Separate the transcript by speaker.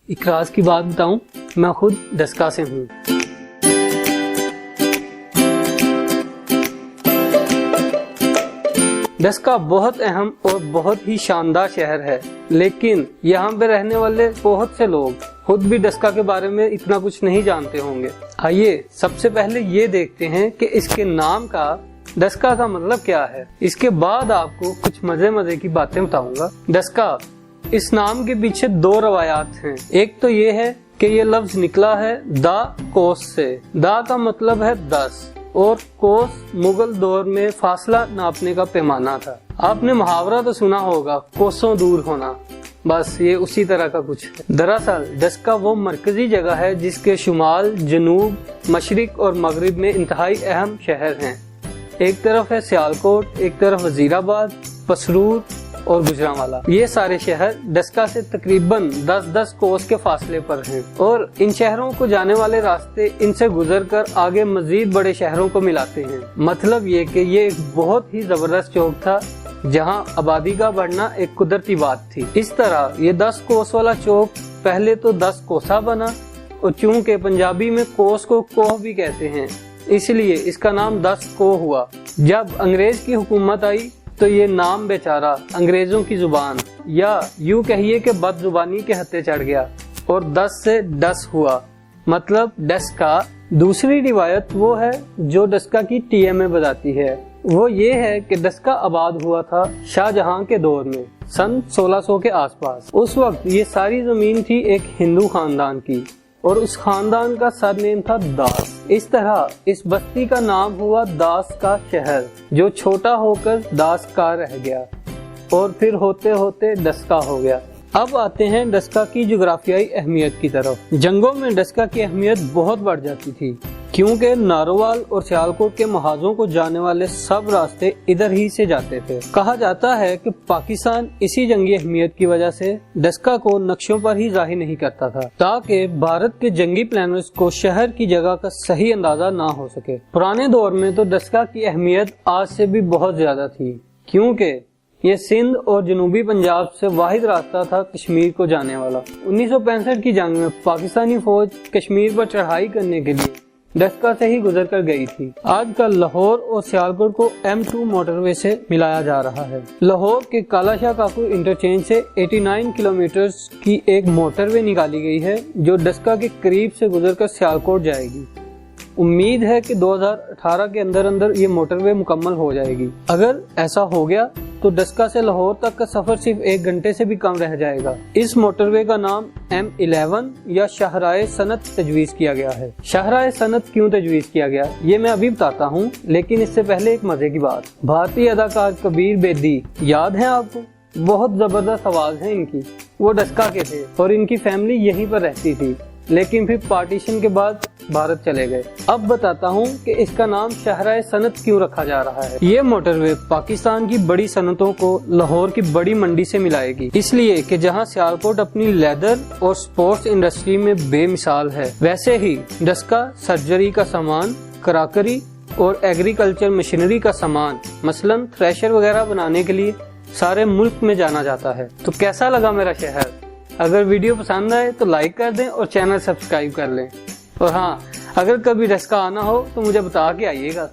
Speaker 1: इकराज की बात बताऊं, मैं खुद डस्का से हूँ। डस्का बहुत अहम और बहुत ही शानदार शहर है, लेकिन यहाँ पे रहने वाले बहुत से लोग खुद भी डस्का के बारे में इतना कुछ नहीं जानते होंगे। आइए सबसे पहले ये देखते हैं कि इसके नाम का डस्का का मतलब क्या है। इसके बाद आपको कुछ मजे की बातें बताऊंगा। डस्का, इस नाम के पीछे दो रवायात हैं। एक तो ये है कि ये लफ्ज निकला है दा कोस से। दा का मतलब है 10 और कोस मुगल दौर में फासला नापने का पैमाना था। आपने मुहावरा तो सुना होगा, कोसों दूर होना, बस ये उसी तरह का कुछ है। दरअसल डस्का वो मरकजी जगह है जिसके शुमाल, जनूब, मशरिक और मगरिब में इंतहाई अहम शहर हैं। एक तरफ है सियालकोट, एक तरफ वजीराबाद, पसरूर और गुजरांवाला। ये सारे शहर डस्का से तकरीबन 10-10 कोस के फासले पर हैं और इन शहरों को जाने वाले रास्ते इनसे गुजरकर आगे मजीद बड़े शहरों को मिलाते हैं। मतलब ये कि ये एक बहुत ही जबरदस्त चौक था जहां आबादी का बढ़ना एक कुदरती बात थी। इस तरह ये 10 कोस वाला चौक पहले तो 10 कोसा बना और चूंकि पंजाबी में कोस को कोह भी कहते हैं, इसलिए इसका नाम 10 कोह हुआ। जब अंग्रेज की हुकूमत आई तो ये नाम बेचारा अंग्रेजों की जुबान या यूं कहिए कि बदजुबानी के हत्थे चढ़ गया और 10 से डस हुआ, मतलब डस्का। दूसरी रिवायत वो है जो डस्का की टीएमए बताती है। वो ये है कि डस्का आबाद हुआ था शाहजहां के दौर में सन 1600 के आसपास। उस वक्त ये सारी जमीन थी एक हिंदू खानदान की और उस खानदान का सरनेम था दास। इस तरह इस बस्ती का नाम हुआ दास का शहर, जो छोटा होकर दास का रह गया और फिर होते होते डस्का हो गया। अब आते हैं डस्का की जुग्राफियाई अहमियत की तरफ। जंगों में डस्का की अहमियत बहुत बढ़ जाती थी क्योंकि नारोवाल और सियालकोट के महाजों को जाने वाले सब रास्ते इधर ही से जाते थे। कहा जाता है कि पाकिस्तान इसी जंगी अहमियत की वजह से डस्का को नक्शों पर ही जाहिर नहीं करता था ताकि भारत के जंगी प्लानर्स को शहर की जगह का सही अंदाजा ना हो सके। पुराने दौर में तो डस्का की अहमियत आज से भी बहुत ज्यादा थी क्योंकि ये सिंध और जनूबी पंजाब से वाहिद रास्ता था कश्मीर को जाने वाला। 1965 की जंग में पाकिस्तानी फौज कश्मीर पर चढ़ाई करने के लिए डस्का से ही गुजर कर गई थी। आजकल लाहौर और सियालकोट को M2 मोटरवे से मिलाया जा रहा है। लाहौर के कालाशाह काकू इंटरचेंज से 89 किलोमीटर की एक मोटरवे निकाली गई है जो डस्का के करीब से गुजरकर सियालकोट जाएगी। उम्मीद है कि 2018 के अंदर ये मोटरवे मुकम्मल हो जाएगी। अगर ऐसा हो गया तो डस्का से लाहौर तक का सफर सिर्फ 1 घंटे से भी कम रह जाएगा। इस मोटरवे का नाम M11 या शाहराए सनत तजवीज किया गया है। शाहराए सनत क्यों तजवीज किया गया ये मैं अभी बताता हूँ, लेकिन इससे पहले एक मजे की बात। भारतीय अदाकार कबीर बेदी याद है आपको? बहुत जबरदस्त आवाज है इनकी। वो डस्का के थे और इनकी फैमिली यहीं पर रहती थी, लेकिन फिर पार्टीशन के बाद भारत चले गए। अब बताता हूँ कि इसका नाम शाहराए सनत क्यों रखा जा रहा है। ये मोटरवे पाकिस्तान की बड़ी सनतों को लाहौर की बड़ी मंडी से मिलाएगी, इसलिए कि जहाँ सियालकोट अपनी लेदर और स्पोर्ट्स इंडस्ट्री में बेमिसाल है, वैसे ही डस्का सर्जरी का सामान, कराकरी और एग्रीकल्चर मशीनरी का सामान, मसलन थ्रेशर वगैरह बनाने के लिए सारे मुल्क में जाना जाता है। तो कैसा लगा मेरा शहर? अगर वीडियो पसंद आए तो लाइक कर दें और चैनल सब्सक्राइब कर लें। और हाँ, अगर कभी डस्का आना हो तो मुझे बता के आइएगा।